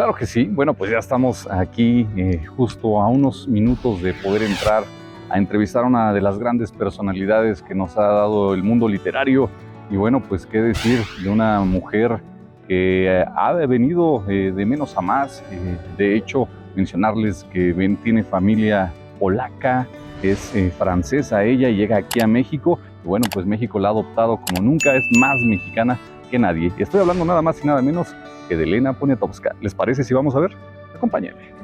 Claro que sí. Bueno, pues ya estamos aquí justo a unos minutos de poder entrar a entrevistar a una de las grandes personalidades que nos ha dado el mundo literario. Y bueno, pues qué decir de una mujer que ha venido de menos a más. De hecho, mencionarles que tiene familia polaca, es francesa ella y llega aquí a México. Y bueno, pues México la ha adoptado como nunca, es más mexicana que nadie. Estoy hablando nada más y nada menos que de Elena Poniatowska. ¿Les parece si vamos a ver? Acompáñenme.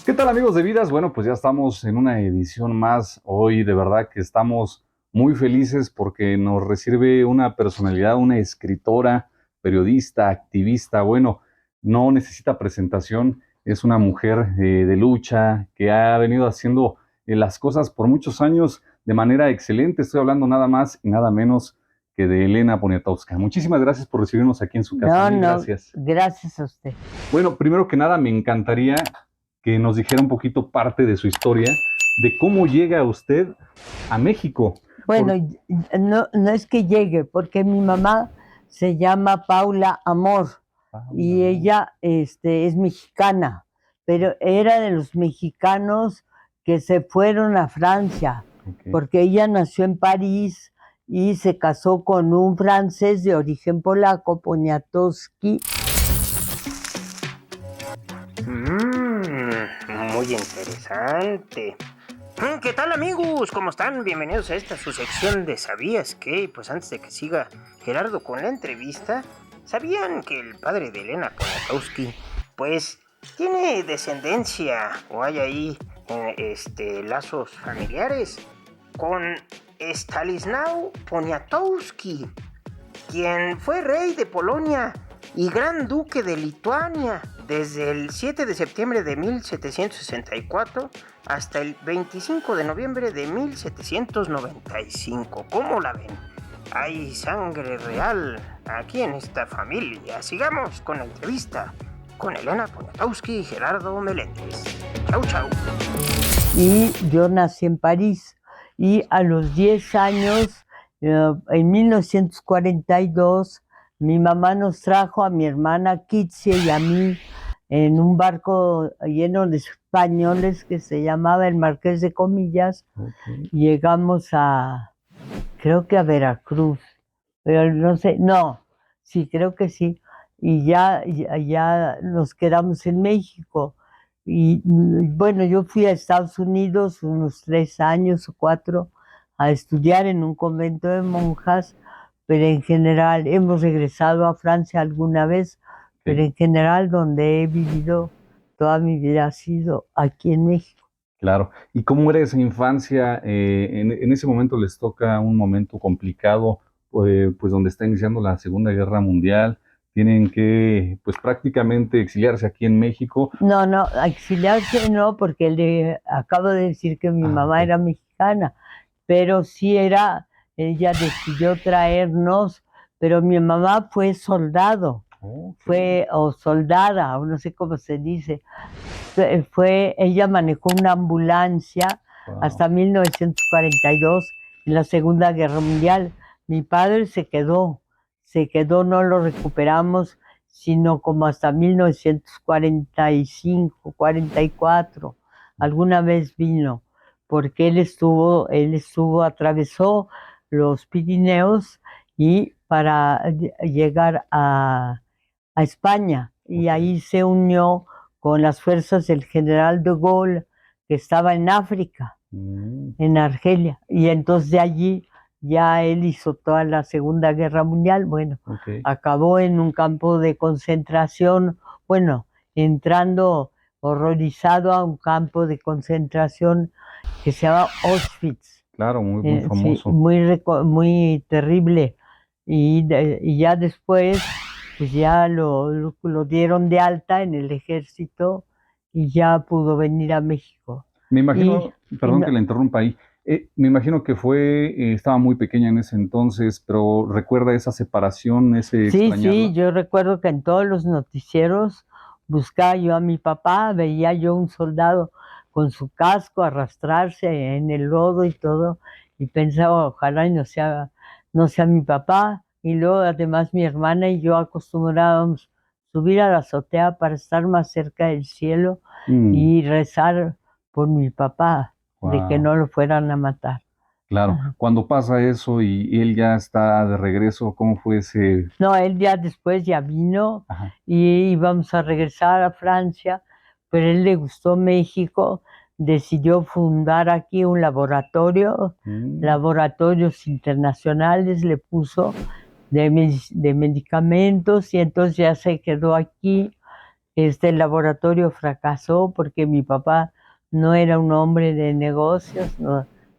¿Qué tal, amigos de Vidas? Bueno, pues ya estamos en una edición más. Hoy de verdad que estamos muy felices porque nos recibe una personalidad, una escritora, periodista, activista. Bueno, no necesita presentación. Es una mujer de lucha que ha venido haciendo las cosas por muchos años de manera excelente. Estoy hablando nada más y nada menos que de Elena Poniatowska. Muchísimas gracias por recibirnos aquí en su casa. Gracias. Gracias a usted. Bueno, primero que nada me encantaría que nos dijera un poquito parte de su historia, de cómo llega usted a México. Bueno, no es que llegue, porque mi mamá se llama Paula Amor y ella es mexicana, pero era de los mexicanos que se fueron a Francia, porque ella nació en París y se casó con un francés de origen polaco, Poniatowski. Muy interesante. ¿Qué tal, amigos? ¿Cómo están? Bienvenidos a esta su sección de ¿Sabías qué? Pues antes de que siga Gerardo con la entrevista, ¿sabían que el padre de Elena Poniatowski pues tiene descendencia o hay ahí lazos familiares con Stanislao Poniatowski, quien fue rey de Polonia y gran duque de Lituania desde el 7 de septiembre de 1764 hasta el 25 de noviembre de 1795. ¿Cómo la ven? Hay sangre real aquí en esta familia. Sigamos con la entrevista con Elena Poniatowski y Gerardo Meléndez. Chau, chau. Y yo nací en París y a los 10 años, en 1942, mi mamá nos trajo a mi hermana Kitsia y a mí en un barco lleno de españoles que se llamaba el Marqués de Comillas. Llegamos creo que a Veracruz, pero no sé, sí, creo que sí. Y ya nos quedamos en México. Y bueno, yo fui a Estados Unidos unos 3 años o 4 a estudiar en un convento de monjas, pero en general hemos regresado a Francia alguna vez, pero en general donde he vivido toda mi vida ha sido aquí en México. Claro. ¿Y cómo era esa infancia? En ese momento les toca un momento complicado, pues donde está iniciando la Segunda Guerra Mundial. Tienen que, pues prácticamente exiliarse aquí en México. No, exiliarse no, porque le acabo de decir que mi mamá era mexicana, pero sí ella decidió traernos, pero mi mamá fue soldado, o soldada, o no sé cómo se dice. Ella manejó una ambulancia hasta 1942 en la Segunda Guerra Mundial. Mi padre se quedó, no lo recuperamos, sino como hasta 1945, 44. Alguna vez vino, porque él atravesó los Pirineos y para llegar a España, y ahí se unió con las fuerzas del general de Gaulle, que estaba en África, en Argelia, y entonces de allí ya él hizo toda la Segunda Guerra Mundial. Bueno, acabó en un campo de concentración, entrando horrorizado a un campo de concentración que se llama Auschwitz. Claro, muy famoso. Sí, muy terrible. Y ya después, pues ya lo dieron de alta en el ejército y ya pudo venir a México. Me Y, imagino, y perdón no- que la interrumpa ahí, me imagino que estaba muy pequeña en ese entonces, pero ¿recuerda esa separación, ese sí, sí, extrañarla? yo recuerdo que en todos los noticieros buscaba yo a mi papá, veía yo un soldado con su casco arrastrarse en el lodo y todo, y pensaba, ojalá y no sea mi papá. Y luego además mi hermana y yo acostumbrábamos subir a la azotea para estar más cerca del cielo Mm, y rezar por mi papá, de que wow, no lo fueran a matar. claro. Ajá. Cuando pasa eso y él ya está de regreso, ¿cómo fue ese? No, él ya después ya vino Ajá. y íbamos a regresar a Francia, pero él le gustó México, decidió fundar aquí un laboratorio, Mm, laboratorios internacionales, le puso de medicamentos y entonces ya se quedó aquí. Este laboratorio fracasó porque mi papá no era un hombre de negocios,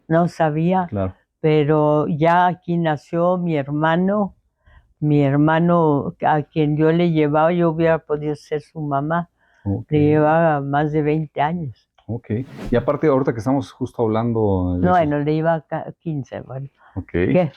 no sabía, claro, pero ya aquí nació mi hermano a quien yo le llevaba, yo hubiera podido ser su mamá, ok, le llevaba más de 20 años. ok. Y aparte, ahorita que estamos justo hablando de No, sus, bueno, le iba a 15, bueno. ok. ¿Qué?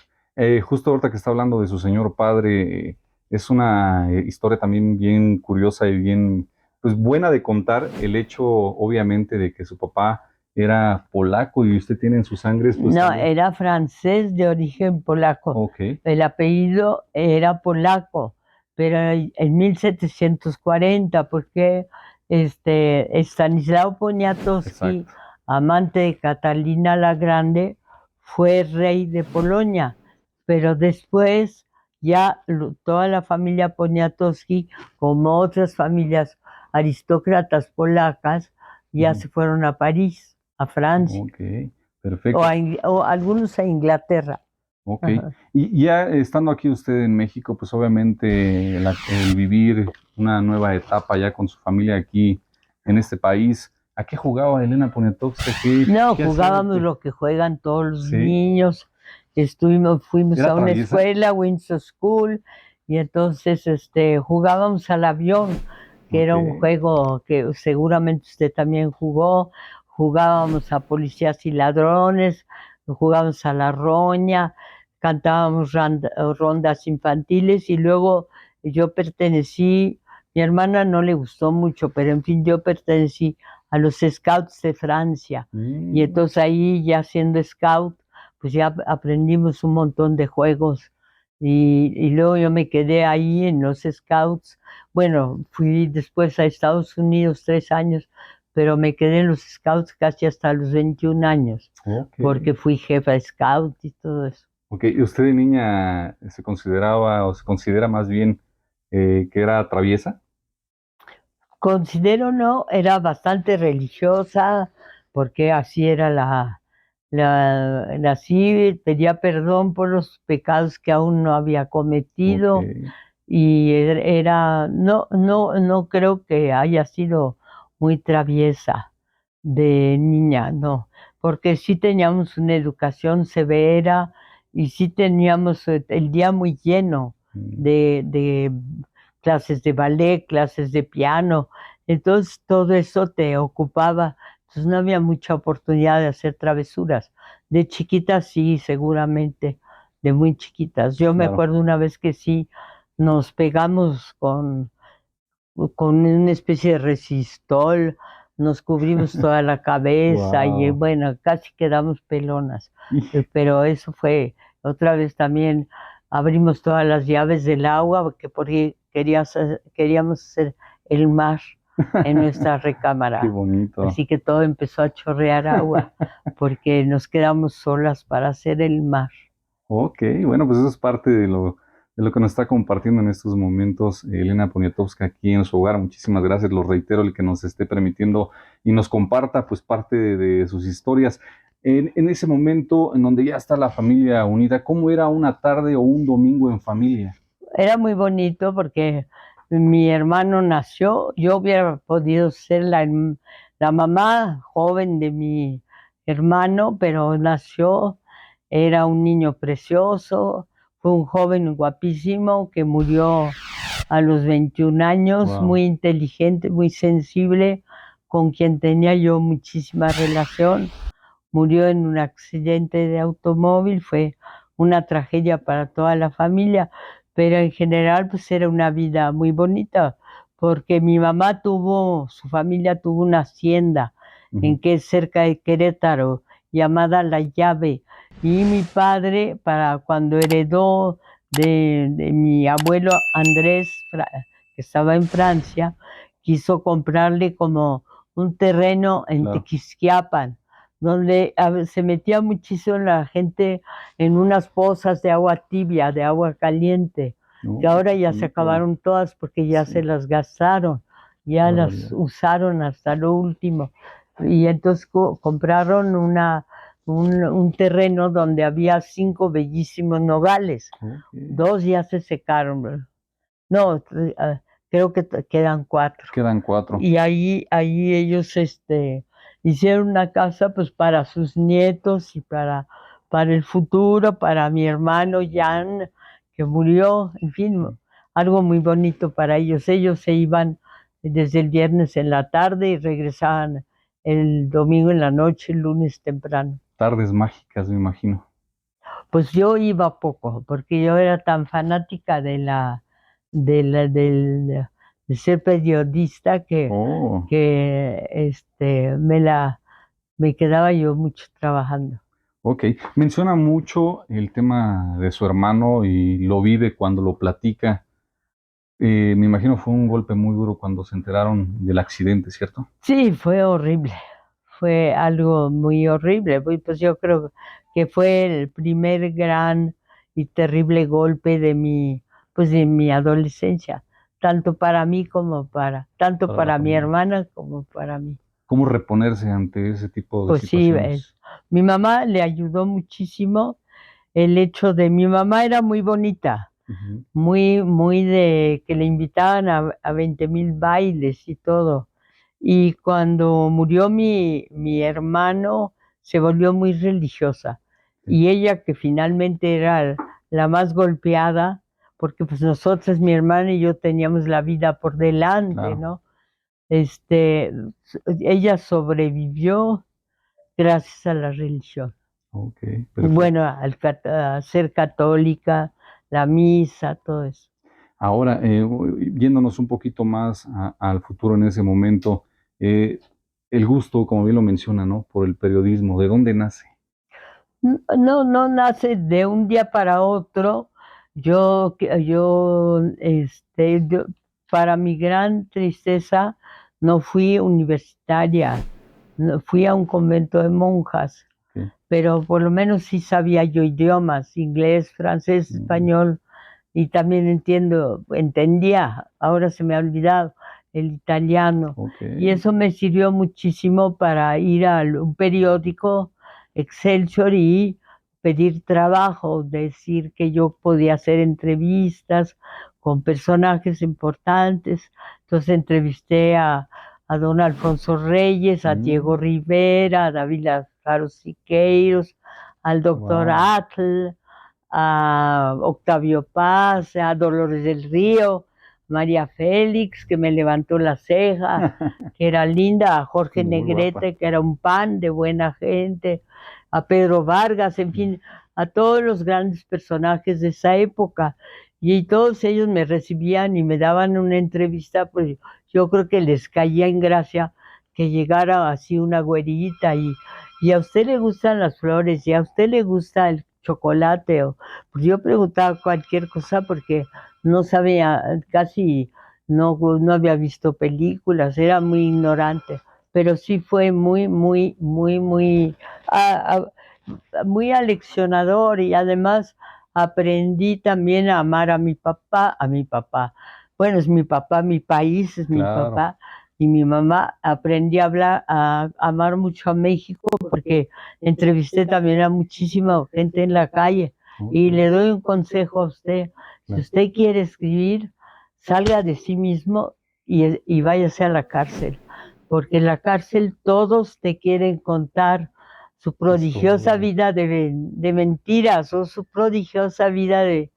Justo ahorita que está hablando de su señor padre, es una historia también bien curiosa y bien, pues buena de contar. El hecho, obviamente, de que su papá era polaco y usted tiene en su sangre, pues No, algo. era francés de origen polaco. Ok, El apellido era polaco, pero en 1740, porque Stanislao Poniatowski, exacto. amante de Catalina la Grande, fue rey de Polonia, pero después ya toda la familia Poniatowski, como otras familias aristócratas polacas, ya Ujú, se fueron a París, a Francia ok, perfecto. o algunos a Inglaterra. Ok. Ajá. Y ya estando aquí usted en México, pues obviamente el vivir una nueva etapa ya con su familia aquí en este país, ¿a qué jugaba Elena Poniatowska? No, ¿Qué hacía? jugábamos lo que juegan todos los Sí, niños. Fuimos era a una traviesa. escuela, Windsor School, y entonces jugábamos al avión, que Ok, era un juego que seguramente usted también jugó. Jugábamos a policías y ladrones, jugábamos a la roña, cantábamos rondas infantiles y luego yo pertenecí, mi hermana no le gustó mucho, pero en fin, yo pertenecí a los Scouts de Francia. Y mm, entonces ahí ya siendo scout, pues ya aprendimos un montón de juegos. Y luego yo me quedé ahí en los scouts. Bueno, fui después a Estados Unidos 3 años, pero me quedé en los scouts casi hasta los 21 años, ok, porque fui jefa scout y todo eso. ok. ¿Y usted de niña se consideraba o se considera más bien que era traviesa? Considero no, era bastante religiosa, porque así era así pedía perdón por los pecados que aún no había Ok, cometido y no creo que haya sido muy traviesa de niña, no, porque sí teníamos una educación severa y sí teníamos el día muy lleno mm, de clases de ballet, clases de piano, entonces todo eso te ocupaba, entonces no había mucha oportunidad de hacer travesuras. De chiquitas sí, seguramente, de muy chiquitas. Yo me claro. acuerdo una vez que sí nos pegamos con una especie de resistol, nos cubrimos toda la cabeza y Wow. bueno, casi quedamos pelonas. Pero eso fue, otra vez también abrimos todas las llaves del agua porque queríamos hacer el mar en nuestra Qué recámara. bonito. Así que todo empezó a chorrear agua porque nos quedamos solas para hacer el mar. Ok, bueno, pues eso es parte de lo que nos está compartiendo en estos momentos Elena Poniatowska aquí en su hogar. Muchísimas gracias, lo reitero, el que nos esté permitiendo y nos comparta pues parte de sus historias. En ese momento en donde ya está la familia unida, ¿cómo era una tarde o un domingo en familia? Era muy bonito porque mi hermano nació, yo hubiera podido ser la mamá joven de mi hermano, pero nació, era un niño precioso, fue un joven guapísimo que murió a los 21 años, Wow. muy inteligente, muy sensible, con quien tenía yo muchísima relación. Murió en un accidente de automóvil, fue una tragedia para toda la familia, pero en general pues era una vida muy bonita, porque mi mamá su familia tuvo una hacienda en que es cerca de Querétaro, llamada La Llave, y mi padre, para cuando heredó de mi abuelo Andrés, que estaba en Francia, quiso comprarle como un terreno en Claro. Tequisquiapan, donde se metía muchísimo la gente en unas pozas de agua tibia, de agua caliente, que ahora ya se acabaron todas porque ya se las gastaron, ya las usaron hasta lo último. Y entonces compraron un terreno donde había 5 bellísimos nogales. Okay. 2 ya se secaron. No, creo que quedan 4. Quedan 4. Y ahí ellos hicieron una casa pues para sus nietos y para el futuro, para mi hermano Jan, que murió, en fin, algo muy bonito para ellos. Ellos se iban desde el viernes en la tarde y regresaban el domingo en la noche, el lunes temprano. Tardes mágicas, me imagino. Pues yo iba poco, porque yo era tan fanática de ser periodista que me quedaba yo mucho trabajando. Ok, menciona mucho el tema de su hermano y lo vive cuando lo platica. Me imagino fue un golpe muy duro cuando se enteraron del accidente, ¿cierto? Sí, fue horrible, fue algo muy horrible, pues yo creo que fue el primer gran y terrible golpe de mi adolescencia, tanto para mí tanto para mi hermana como para mí. ¿Cómo reponerse ante ese tipo de Pues sí, situaciones? mi mamá le ayudó muchísimo el hecho de mi mamá era muy bonita, muy de que le invitaban a 20,000 bailes y todo. Y cuando murió mi hermano, se volvió muy religiosa. Y ella, que finalmente era la más golpeada, porque pues nosotros, mi hermana y yo, teníamos la vida por delante, Claro. ¿no? Ella sobrevivió gracias a la religión. Ok, perfecto. Bueno, a ser católica, la misa, todo eso. Ahora, yéndonos un poquito más al futuro en ese momento, el gusto, como bien lo menciona, ¿no? Por el periodismo, ¿de dónde nace? No nace de un día para otro. Yo, para mi gran tristeza, no fui universitaria, no, fui a un convento de monjas, Sí. pero por lo menos sí sabía yo idiomas, inglés, francés, español, y también entendía, ahora se me ha olvidado, el italiano. Y eso me sirvió muchísimo para ir a un periódico, Excelsior, y pedir trabajo, decir que yo podía hacer entrevistas con personajes importantes. Entonces entrevisté a don Alfonso Reyes, a Diego Rivera, a David Lázaro Siqueiros, al doctor Atl, a Octavio Paz, a Dolores del Río, María Félix, que me levantó la ceja, que era linda, a Jorge Muy Negrete, guapa. que era un pan de buena gente, a Pedro Vargas, en fin, a todos los grandes personajes de esa época. Y todos ellos me recibían y me daban una entrevista, pues yo creo que les caía en gracia que llegara así una güerita y a usted le gustan las flores y a usted le gusta el chocolate. Pues yo preguntaba cualquier cosa porque no sabía, casi no había visto películas, era muy ignorante, pero sí fue muy aleccionador y además aprendí también a amar a mi papá. Bueno, es mi papá, mi país es mi Claro. papá y mi mamá. Aprendí a amar mucho a México porque entrevisté también a muchísima gente en la calle y le doy un consejo a usted. Si usted quiere escribir, salga de sí mismo y váyase a la cárcel, porque en la cárcel todos te quieren contar su prodigiosa vida de mentiras o su prodigiosa vida de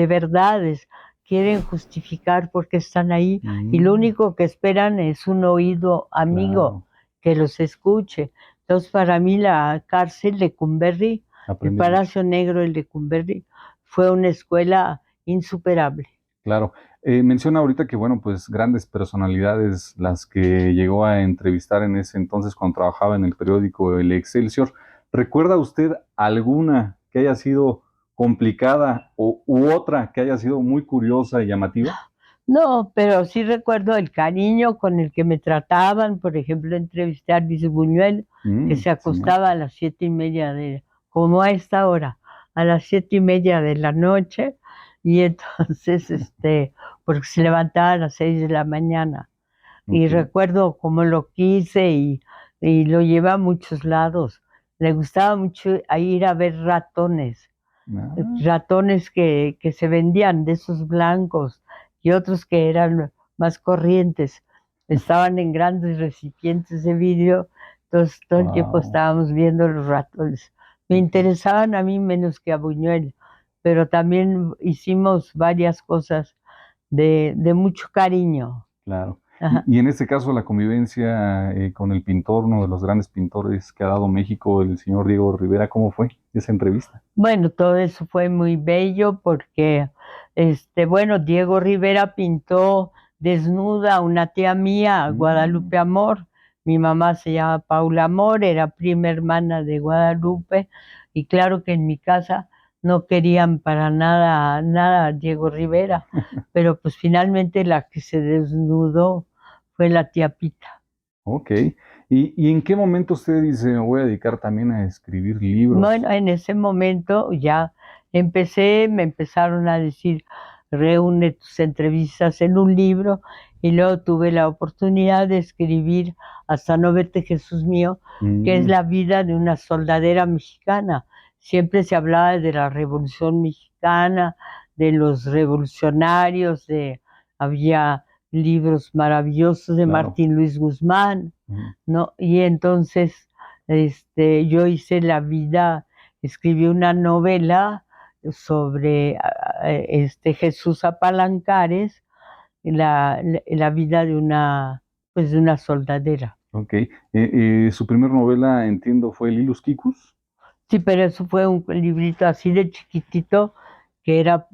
verdades, quieren justificar por qué están ahí y lo único que esperan es un oído amigo que los escuche. Entonces, para mí la cárcel de Lecumberri, el Palacio Negro de Lecumberri, fue una escuela insuperable. Claro. Menciona ahorita que, bueno, pues grandes personalidades las que llegó a entrevistar en ese entonces cuando trabajaba en el periódico El Excelsior. ¿Recuerda usted alguna que haya sido complicada u otra que haya sido muy curiosa y llamativa? No, pero sí recuerdo el cariño con el que me trataban. Por ejemplo, entrevisté a Luis Buñuel, que se acostaba a las 7:30 como a esta hora, a las 7:30 de la noche, y entonces, porque se levantaba a las 6 de la mañana. Y recuerdo cómo lo quise y lo llevé a muchos lados. Le gustaba mucho ir a ver ratones, ratones que se vendían de esos blancos y otros que eran más corrientes. Estaban en grandes recipientes de vidrio, entonces todo el tiempo estábamos viendo los ratones. Me interesaban a mí menos que a Buñuel, pero también hicimos varias cosas de mucho cariño. Claro. Ajá. Y en este caso la convivencia con el pintor, uno de los grandes pintores que ha dado México, el señor Diego Rivera, ¿cómo fue esa entrevista? Bueno, todo eso fue muy bello porque, bueno, Diego Rivera pintó desnuda a una tía mía, Guadalupe Amor. Mi mamá se llama Paula Amor, era prima hermana de Guadalupe, y claro que en mi casa no querían para nada, nada a Diego Rivera, pero pues finalmente la que se desnudó fue la tía Pita. Ok. ¿Y en qué momento usted dice, me voy a dedicar también a escribir libros? Bueno, en ese momento ya me empezaron a decir, reúne tus entrevistas en un libro, y luego tuve la oportunidad de escribir Hasta no verte, Jesús mío, que es la vida de una soldadera mexicana. Siempre se hablaba de la Revolución Mexicana, de los revolucionarios, había libros maravillosos de Claro. Martín Luis Guzmán, ¿no? Y entonces yo hice la vida, escribí una novela sobre Jesús Apalancares, la vida pues, de una soldadera. Ok. Su primer novela, entiendo, fue Lilus Kikus. Sí, pero eso fue un librito así de chiquitito que era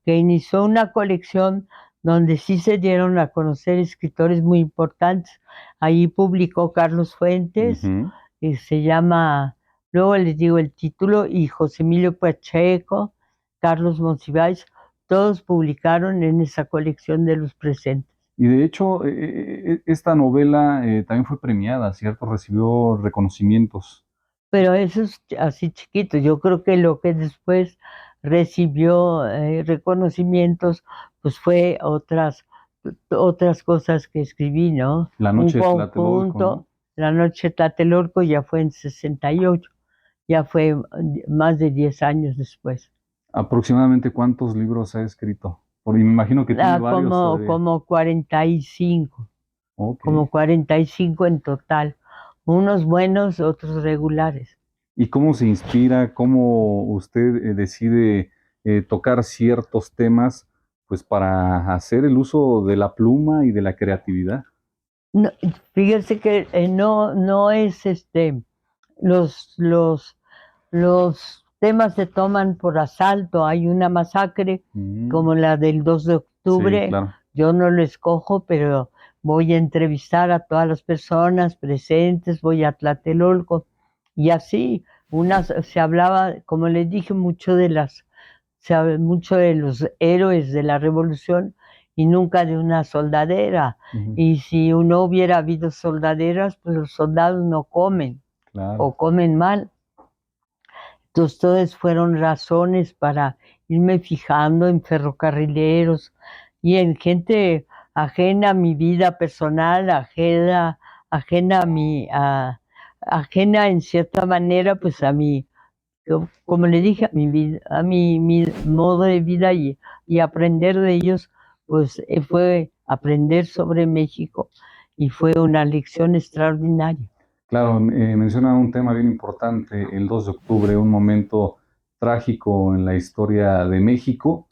que inició una colección donde sí se dieron a conocer escritores muy importantes. Ahí publicó Carlos Fuentes, y se llama, luego les digo el título, y José Emilio Pacheco, Carlos Monsiváis, todos publicaron en esa colección de Los Presentes. Y de hecho, esta novela también fue premiada, ¿cierto? Recibió reconocimientos. Pero eso es así chiquito. Yo creo que lo que después recibió reconocimientos, pues fue otras cosas que escribí, ¿no? La noche de Tlatelolco, ¿no? La noche de Tlatelolco ya fue en 68, ya fue más de 10 años después. ¿Aproximadamente cuántos libros ha escrito? Porque me imagino que tiene varios todavía. Como 45, como 45 en total. Unos buenos, otros regulares. ¿Y cómo se inspira? ¿Cómo usted decide tocar ciertos temas, pues para hacer el uso de la pluma y de la creatividad? No, fíjese que no es los temas se toman por asalto. Hay una masacre como la del 2 de octubre. Sí, claro. Yo no lo escojo, pero voy a entrevistar a todas las personas presentes, voy a Tlatelolco, y así, se hablaba, como les dije, se habla mucho de los héroes de la revolución y nunca de una soldadera. Y si no hubiera habido soldaderas, pues los soldados no comen, Claro. o comen mal. Entonces, todas fueron razones para irme fijando en ferrocarrileros y en gente ajena a mi vida personal, ajena ajena en cierta manera, pues como le dije, mi modo de vida, y aprender de ellos, pues fue aprender sobre México, y fue una lección extraordinaria. Claro, menciona un tema bien importante, el 2 de octubre, un momento trágico en la historia de México.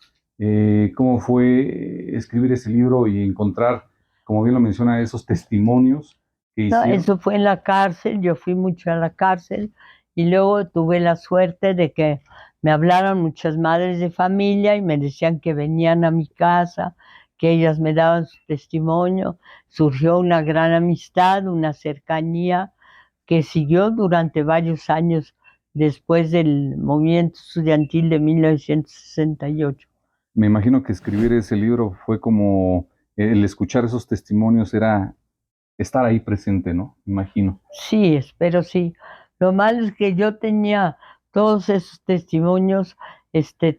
¿Cómo fue escribir ese libro y encontrar, como bien lo menciona, esos testimonios que No, hicieron? eso fue en la cárcel, yo fui mucho a la cárcel y luego tuve la suerte de que me hablaron muchas madres de familia y me decían que venían a mi casa, que ellas me daban su testimonio. Surgió una gran amistad, una cercanía que siguió durante varios años después del movimiento estudiantil de 1968. Me imagino que escribir ese libro fue como el escuchar esos testimonios era estar ahí presente, ¿no? Me imagino. Sí, espero sí. Lo malo es que yo tenía todos esos testimonios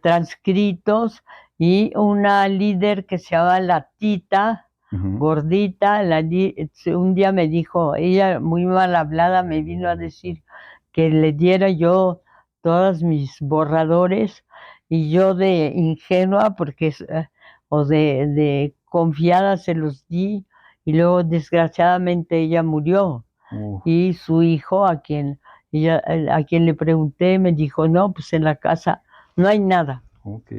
transcritos y una líder que se llama La Tita, Ujú. gordita, un día me dijo, ella muy mal hablada me vino a decir que le diera yo todos mis borradores y yo de ingenua, o de confiada se los di y luego desgraciadamente ella murió Uf, y su hijo, a quien le pregunté, me dijo, no, pues en la casa no hay nada, ok.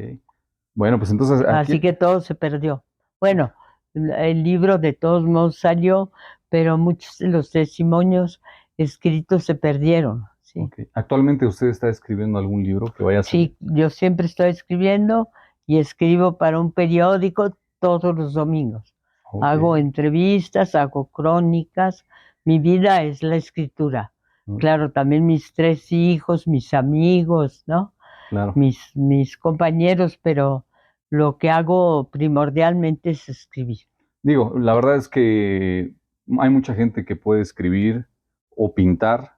Bueno, pues entonces así aquí, que todo se perdió. Bueno, el libro de todos modos salió, pero muchos de los testimonios escritos se perdieron, sí. ok. Actualmente usted está escribiendo algún libro que vaya a salir. Sí, yo siempre estoy escribiendo y escribo para un periódico todos los domingos. Ok, Hago entrevistas, hago crónicas. Mi vida es la escritura. ok, Claro, también mis 3 hijos, mis amigos, ¿no? claro. Mis compañeros, pero lo que hago primordialmente es escribir. Digo, la verdad es que hay mucha gente que puede escribir o pintar,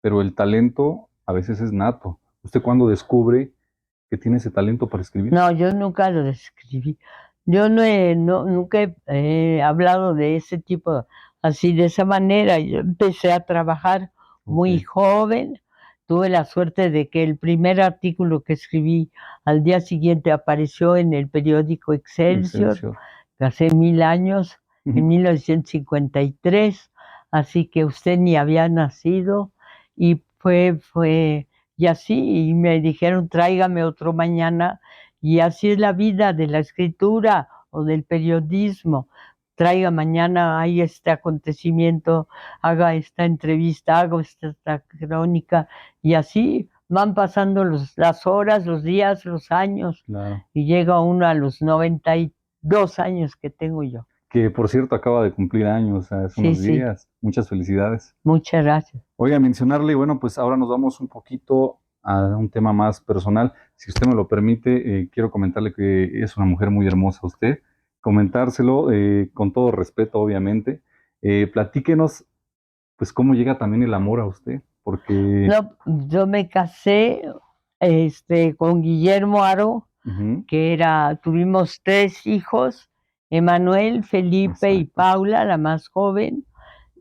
pero el talento a veces es nato. ¿Usted cuándo descubre que tiene ese talento para escribir? No, yo nunca lo escribí. Yo nunca he hablado de ese tipo, así de esa manera. Yo empecé a trabajar Ok, muy joven. Tuve la suerte de que el primer artículo que escribí al día siguiente apareció en el periódico Excelsior, Excelsior. hace 1000 años, en 1953, así que usted ni había nacido y y así, y me dijeron, tráigame otro mañana, y así es la vida de la escritura o del periodismo. Traiga mañana, hay este acontecimiento, haga esta entrevista, haga esta crónica, y así van pasando las horas, los días, los años, Claro. y llega uno a los 92 años que tengo yo. Que por cierto acaba de cumplir años hace Sí, unos sí, días. Muchas felicidades. muchas gracias. Oiga, mencionarle, bueno, pues ahora nos vamos un poquito a un tema más personal. Si usted me lo permite, quiero comentarle que es una mujer muy hermosa usted. Comentárselo con todo respeto, obviamente. Platíquenos, pues, cómo llega también el amor a usted, porque... No, yo me casé con Guillermo Aro, Ujú, tuvimos 3 hijos, Emanuel, Felipe y exacto. Paula, la más joven,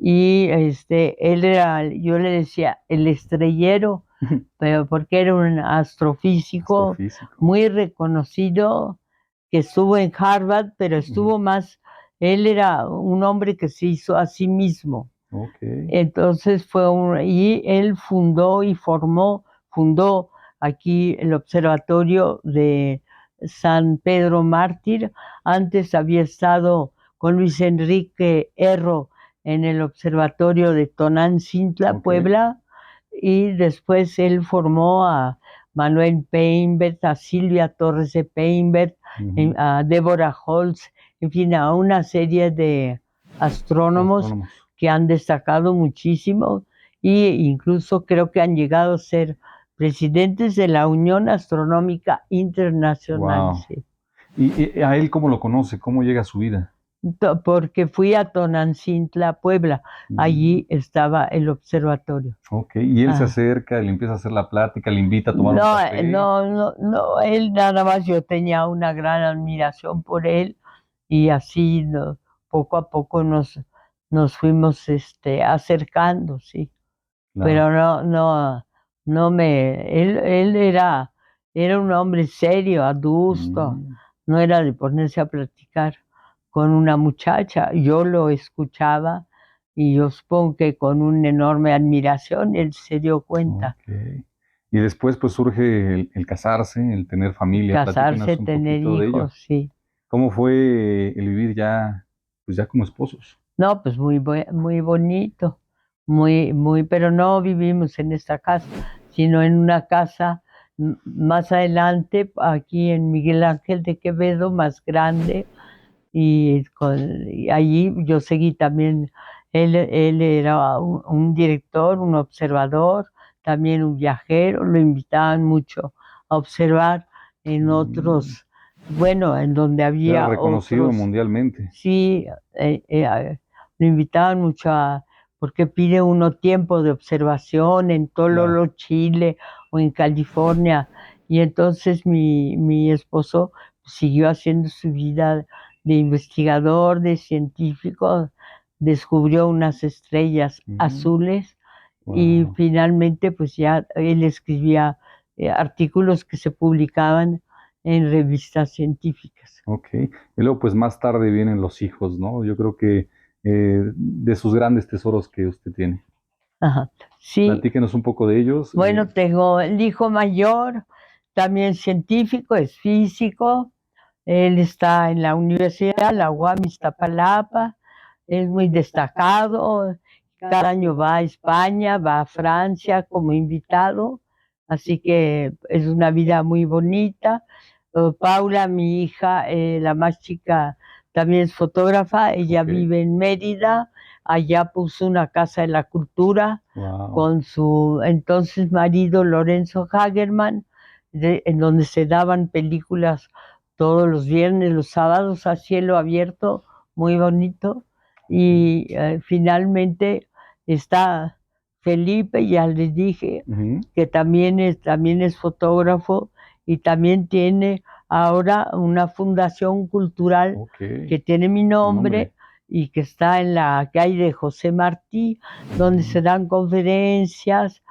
y él era, yo le decía, el estrellero, pero porque era un astrofísico Astrofísico. muy reconocido, que estuvo en Harvard, pero Ujú, él era un hombre que se hizo a sí mismo. ok. Entonces y él fundó aquí el observatorio de San Pedro Mártir. Antes había estado con Luis Enrique Erro en el observatorio de Tonantzintla, Ok. Puebla, y después él formó a Manuel Peinbert, a Silvia Torres de Peinbert, Ujú, a Deborah Holtz, en fin, a una serie de astrónomos astrónomos. que han destacado muchísimo e incluso creo que han llegado a ser presidentes de la Unión Astronómica Internacional, Wow. sí. ¿Y a él cómo lo conoce? ¿Cómo llega a su vida? Porque fui a Tonantzintla, Puebla, Mm, allí estaba el observatorio. ok, y él se Ah. acerca, le empieza a hacer la plática, le invita a tomar un No, café. no, no, no, él nada más, yo tenía una gran admiración por él y así poco a poco nos fuimos acercando, sí. Claro. Pero él era un hombre serio, adusto, Mm, no era de ponerse a platicar con una muchacha. Yo lo escuchaba y yo supongo que con una enorme admiración él se dio cuenta. ok. Y después pues surge el casarse, el tener familia. Casarse, Platícanos un tener poquito de ello. hijos, sí. ¿Cómo fue el vivir ya, pues ya como esposos? No, pues muy bonito, pero no vivimos en esta casa, sino en una casa más adelante, aquí en Miguel Ángel de Quevedo, más grande, y allí yo seguí también. Él era un director, un observador, también un viajero, lo invitaban mucho a observar en Mm, otros, bueno, en donde Era había reconocido otros. mundialmente. Sí, lo invitaban mucho porque pide uno tiempo de observación en Claro. Tololo, Chile o en California. Y entonces mi esposo siguió haciendo su vida de investigador, de científico, descubrió unas estrellas azules y Wow. finalmente pues ya él escribía artículos que se publicaban en revistas científicas. Ok. Y luego, pues más tarde vienen los hijos, ¿no? Yo creo que de sus grandes tesoros que usted tiene. Ajá. Sí, Platíquenos un poco de ellos. bueno, tengo el hijo mayor, también científico, es físico. Él está en la universidad, la UAM Iztapalapa, es muy destacado. Cada año va a España, va a Francia como invitado, así que es una vida muy bonita. Paula, mi hija, la más chica, también es fotógrafa, ella Ok. vive en Mérida, allá puso una casa de la cultura Wow. con su entonces marido Lorenzo Hagerman, en donde se daban películas todos los viernes, los sábados a cielo abierto, muy bonito. Y finalmente está Felipe, ya les dije, Ujú. que también es fotógrafo y también tiene ahora una fundación cultural Ok. que tiene mi Tu nombre. nombre y que está en la calle de José Martí, donde se dan conferencias,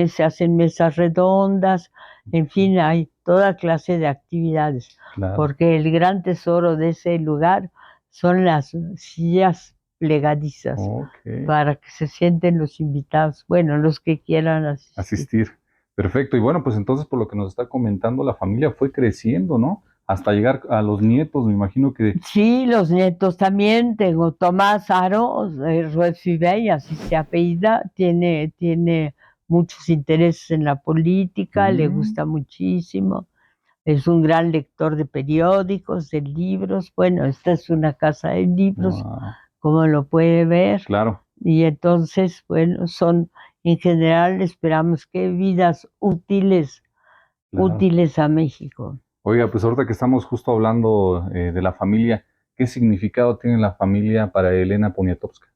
se hacen mesas redondas, en fin, hay toda clase de actividades, Claro. porque el gran tesoro de ese lugar son las sillas plegadizas Ok. para que se sienten los invitados, bueno, los que quieran asistir. Asistir. Perfecto. Y bueno, pues entonces por lo que nos está comentando, la familia fue creciendo, ¿no? Hasta llegar a los nietos, me imagino que... Sí, los nietos también. Tengo Tomás Aro, Ruefibey, así se apellida, tiene muchos intereses en la política, le Mm, gusta muchísimo. Es un gran lector de periódicos, de libros. Bueno, esta es una casa de libros, wow. como lo puede ver. Claro, Y entonces, bueno, en general, esperamos que vidas útiles, claro. útiles a México. Oiga, pues ahorita que estamos justo hablando de la familia, ¿qué significado tiene la familia para Elena Poniatowska?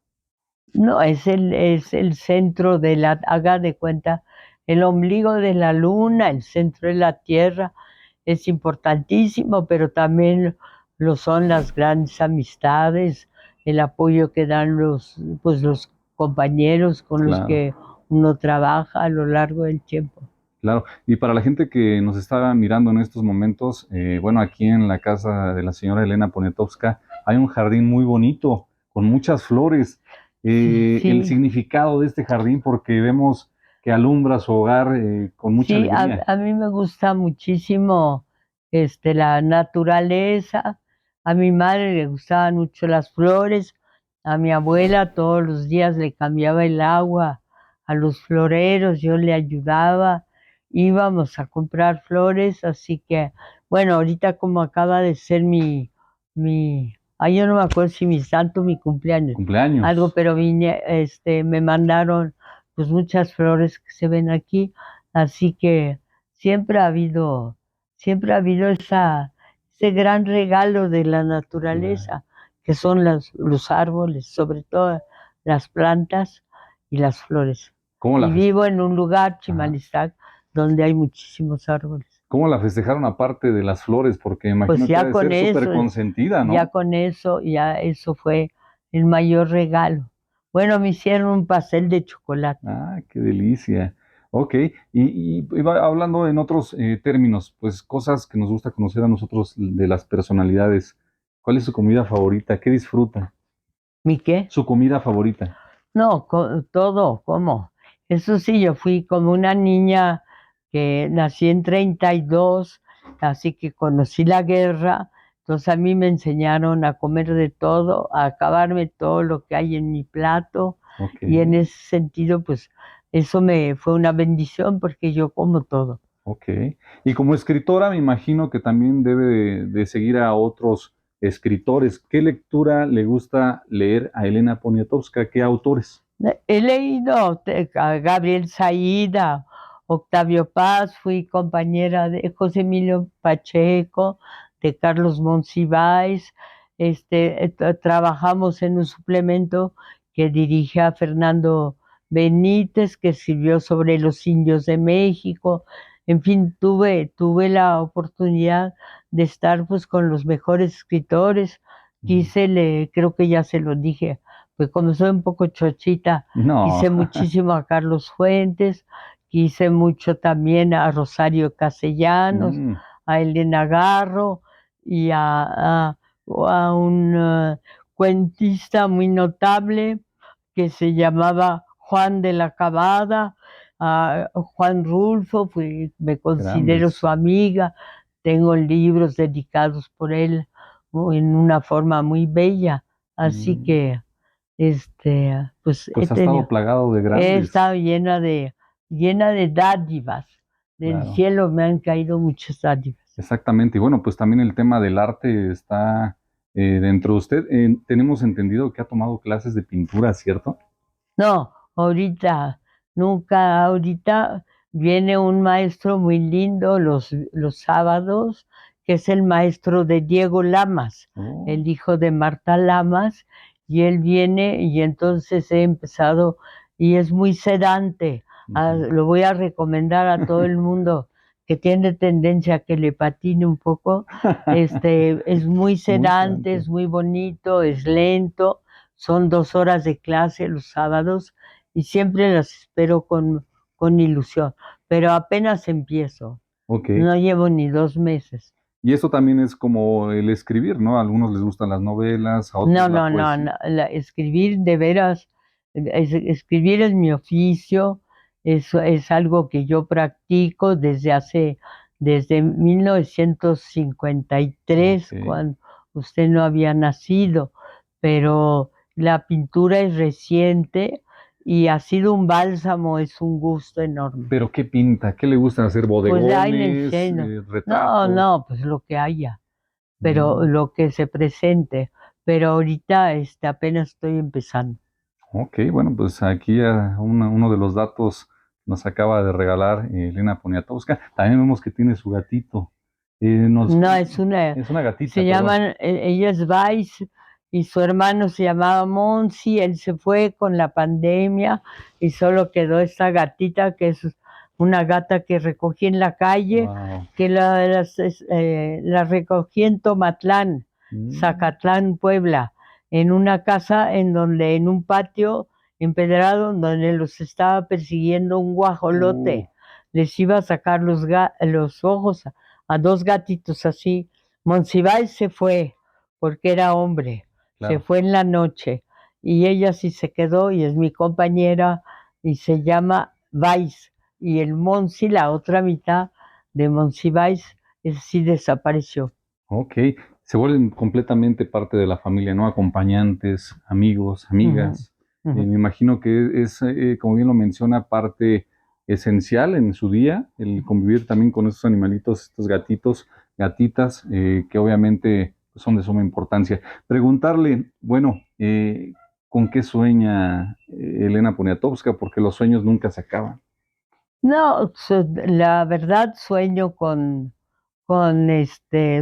No, es el centro haga de cuenta, el ombligo de la luna, el centro de la tierra, es importantísimo, pero también lo son las grandes amistades, el apoyo que dan pues los compañeros con los Claro, que uno trabaja a lo largo del tiempo. claro. Y para la gente que nos está mirando en estos momentos, bueno, aquí en la casa de la señora Elena Poniatowska hay un jardín muy bonito, con muchas flores. Sí, El sí, significado de este jardín, porque vemos que alumbra su hogar con mucha sí, alegría. a mí me gusta muchísimo la naturaleza. A mi madre le gustaban mucho las flores. A mi abuela todos los días le cambiaba el agua a los floreros, yo le ayudaba. Íbamos a comprar flores, así que, bueno, ahorita como acaba de ser yo no me acuerdo si mi santo, mi cumpleaños, algo, Cumpleaños. pero me mandaron pues muchas flores que se ven aquí. Así que siempre ha habido, siempre ha habido ese gran regalo de la Claro. naturaleza, que son los árboles, sobre todo las plantas y las flores. ¿Cómo la Y festejaron? vivo en un lugar, Ajá. Chimalistac, donde hay muchísimos árboles. ¿Cómo la festejaron aparte de las flores? Porque Pues imagino que ha de ser súper consentida, ya ¿no? con eso, ya eso fue el mayor regalo. Bueno, me hicieron un pastel de chocolate. Ah, qué delicia. Ok, y hablando en otros términos, pues cosas que nos gusta conocer a nosotros de las personalidades. ¿Cuál es su comida favorita? ¿Qué disfruta? ¿Mi qué? Su comida favorita. No, todo, ¿cómo? Eso sí, yo fui como una niña que nací en 32, así que conocí la guerra. Entonces a mí me enseñaron a comer de todo, a acabarme todo lo que hay en mi plato, Ok, y en ese sentido, pues eso me fue una bendición porque yo como todo. ok. Y como escritora, me imagino que también debe de seguir a otros escritores. ¿Qué lectura le gusta leer a Elena Poniatowska? ¿Qué autores? He leído a Gabriel Saída, Octavio Paz, fui compañera de José Emilio Pacheco, de Carlos Monsiváis. Trabajamos en un suplemento que dirigía Fernando Benítez, que escribió sobre los indios de México. En fin, tuve la oportunidad de estar pues con los mejores escritores. Creo que ya se lo dije, pues como soy un poco chochita, No. quise muchísimo a Carlos Fuentes, quise mucho también a Rosario Castellanos, Mm, a Elena Garro y a un cuentista muy notable que se llamaba Juan de la Cabada, a Juan Rulfo, me considero grandes. su amiga, tengo libros dedicados por él en una forma muy bella, así Mm, que pues pues ha estado plagado de he grandes, estado llena de dádivas. Del claro. cielo me han caído muchas dádivas. Exactamente. Y bueno, pues también el tema del arte está dentro de usted. Tenemos entendido que ha tomado clases de pintura, ¿cierto? No, ahorita, nunca, ahorita viene un maestro muy lindo los sábados, que es el maestro de Diego Lamas, Oh, el hijo de Marta Lamas, y él viene y entonces he empezado, y es muy sedante. ujú. Lo voy a recomendar a todo el mundo que tiene tendencia a que le patine un poco. Es muy Muy sedante, sedante. es muy bonito, es lento. Son 2 horas de clase los sábados y siempre las espero con ilusión, pero apenas empiezo, Ok. no llevo ni 2 meses. Y eso también es como el escribir, ¿no? A algunos les gustan las novelas, a otros No, la no, no, poesía. no, escribir de veras, escribir es mi oficio, es algo que yo practico desde 1953, Ok. cuando usted no había nacido, pero la pintura es reciente y ha sido un bálsamo, es un gusto enorme. Pero ¿qué pinta? ¿Qué le gusta hacer? Pues ahí le ¿Bodegones? enseño. No, ¿Retratos? no, pues lo que haya, pero Mm, lo que se presente. Pero ahorita apenas estoy empezando. ok, bueno, pues aquí uno de los datos nos acaba de regalar Elena Poniatowska. También vemos que tiene su gatito. No, Es una gatita, se perdón. llaman, ella es Vice y su hermano se llamaba Monsi. Él se fue con la pandemia y solo quedó esta gatita, que es una gata que recogí en la calle, Wow. que la recogí en Tomatlán, Mm, Zacatlán, Puebla, en una casa en un patio empedrado donde los estaba persiguiendo un uh, guajolote. Les iba a sacar los ojos a 2 gatitos así. Monsiváis se fue porque era hombre, se claro. fue en la noche y ella sí se quedó y es mi compañera y se llama Vais. Y el Monsi, la otra mitad de Monsiváis, ese sí desapareció. Ok. Se vuelven completamente parte de la familia, ¿no? Acompañantes, amigos, Ujú, amigas. ujú. Me imagino que es, como bien lo menciona, parte esencial en su día, el convivir también con estos animalitos, estos gatitos, gatitas, que obviamente pues, son de suma importancia. Preguntarle, bueno, ¿con qué sueña Elena Poniatowska? Porque los sueños nunca se acaban. No, la verdad sueño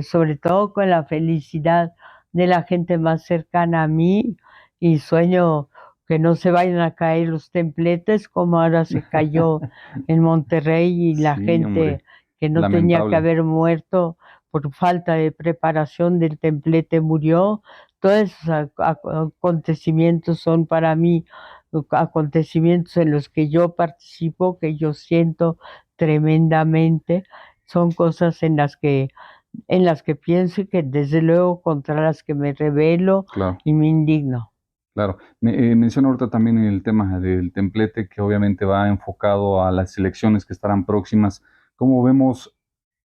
sobre todo con la felicidad de la gente más cercana a mí, y sueño que no se vayan a caer los templetes como ahora se cayó en Monterrey, y la Sí, gente hombre, que no tenía que lamentable. haber muerto por falta de preparación del templete murió. Todos esos acontecimientos son para mí acontecimientos en los que yo participo, que yo siento tremendamente. Son cosas en las que pienso y que desde luego contra las que me rebelo Claro. y me indigno. Claro, menciona ahorita también el tema del templete que obviamente va enfocado a las elecciones que estarán próximas. ¿Cómo vemos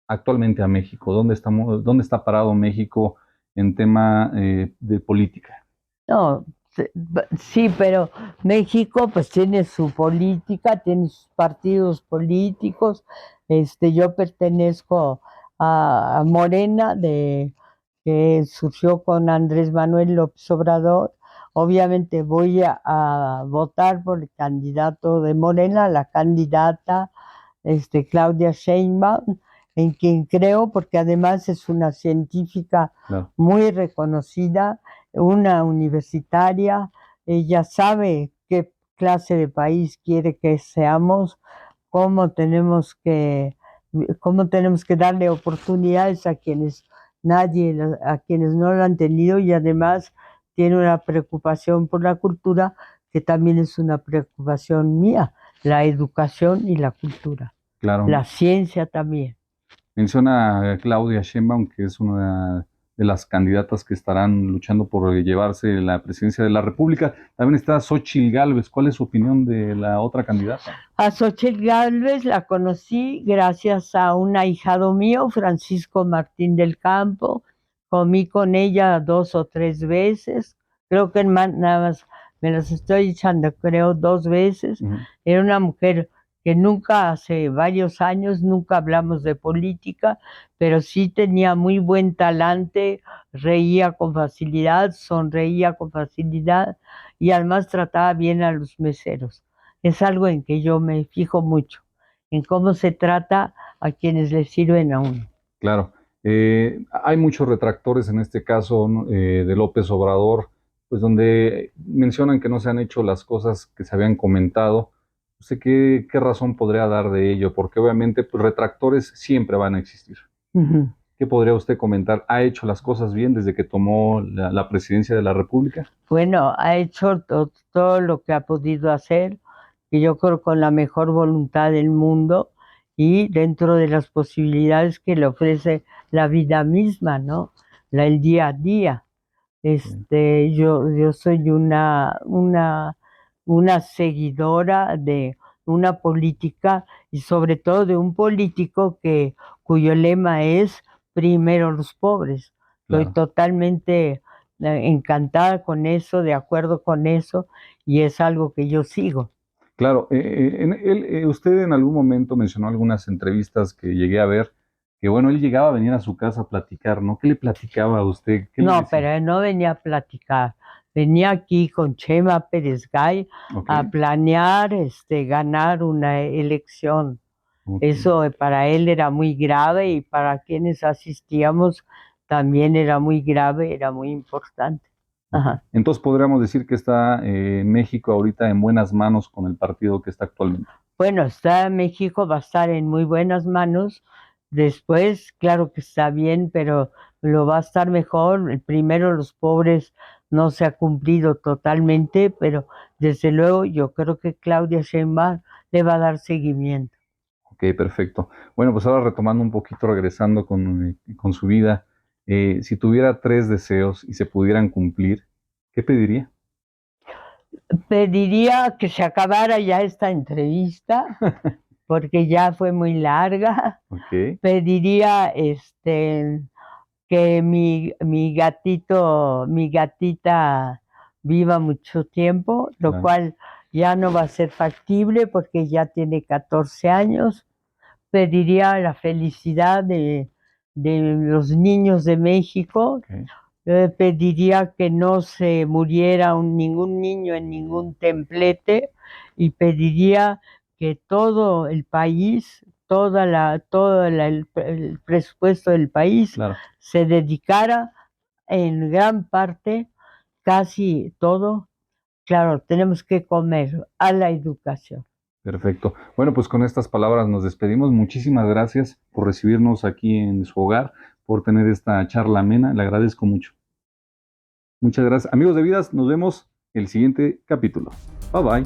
actualmente a México? ¿Dónde está parado México en tema de política? No, sí, pero México pues tiene su política, tiene sus partidos políticos. Yo pertenezco a Morena, que surgió con Andrés Manuel López Obrador. Obviamente voy a votar por el candidato de Morena, la candidata Claudia Sheinbaum, en quien creo, porque además es una científica Claro. muy reconocida, una universitaria. Ella sabe qué clase de país quiere que seamos, cómo tenemos que, cómo tenemos que darle oportunidades a quienes a quienes no lo han tenido, y además tiene una preocupación por la cultura que también es una preocupación mía, la educación y la cultura, Claro. la ciencia también. Menciona a Claudia Sheinbaum, que es una de las candidatas que estarán luchando por llevarse la presidencia de la República. También está Xóchitl Gálvez. ¿Cuál es su opinión de la otra candidata? A Xochitl Gálvez la conocí gracias a un ahijado mío, Francisco Martín del Campo. Comí con ella 2 o 3 veces. Creo que nada más me las estoy echando, creo, 2 veces. Era una mujer que nunca, hace varios años, nunca hablamos de política, pero sí tenía muy buen talante, reía con facilidad, sonreía con facilidad y además trataba bien a los meseros. Es algo en que yo me fijo mucho, en cómo se trata a quienes le sirven a uno. Claro. Hay muchos retractores en este caso, ¿no? De López Obrador, pues donde mencionan que no se han hecho las cosas que se habían comentado. No sé qué razón podría dar de ello, porque obviamente pues, retractores siempre van a existir. Uh-huh. ¿Qué podría usted comentar? ¿Ha hecho las cosas bien desde que tomó la presidencia de la República? Bueno, ha hecho todo lo que ha podido hacer, que yo creo con la mejor voluntad del mundo y dentro de las posibilidades que le ofrece la vida misma, ¿no? El día a día. Yo soy una seguidora de una política y sobre todo de un político cuyo lema es primero los pobres. Estoy Claro. totalmente encantada con eso, de acuerdo con eso, y es algo que yo sigo. Claro, usted en algún momento mencionó algunas entrevistas que llegué a ver, que bueno, él llegaba a venir a su casa a platicar, ¿no? ¿Qué le platicaba a usted? ¿Qué le No, decía? pero él no venía a platicar, venía aquí con Chema Pérez Gay Ok, a planear ganar una elección. ok. Eso para él era muy grave y para quienes asistíamos también era muy grave, era muy importante. Ajá. Entonces podríamos decir que está México ahorita en buenas manos con el partido que está actualmente. Bueno, México va a estar en muy buenas manos. Después, claro que está bien, pero lo va a estar mejor. Primero, los pobres no se ha cumplido totalmente, pero desde luego yo creo que Claudia Sheinbaum le va a dar seguimiento. Ok, perfecto. Bueno, pues ahora retomando un poquito, regresando con su vida, si tuviera 3 deseos y se pudieran cumplir, ¿qué pediría? Pediría que se acabara ya esta entrevista porque ya fue muy larga. Ok, Pediría que mi gatita viva mucho tiempo, lo claro. cual ya no va a ser factible porque ya tiene 14 años. Pediría la felicidad de los niños de México. Ok, Pediría que no se muriera ningún niño en ningún templete y pediría que todo el país, el presupuesto del país claro. se dedicara en gran parte, casi todo, claro, tenemos que comer, a la educación. Perfecto. Bueno, pues con estas palabras nos despedimos. Muchísimas gracias por recibirnos aquí en su hogar, por tener esta charla amena. Le agradezco mucho. Muchas gracias. Amigos de Vidas, nos vemos el siguiente capítulo. Bye bye.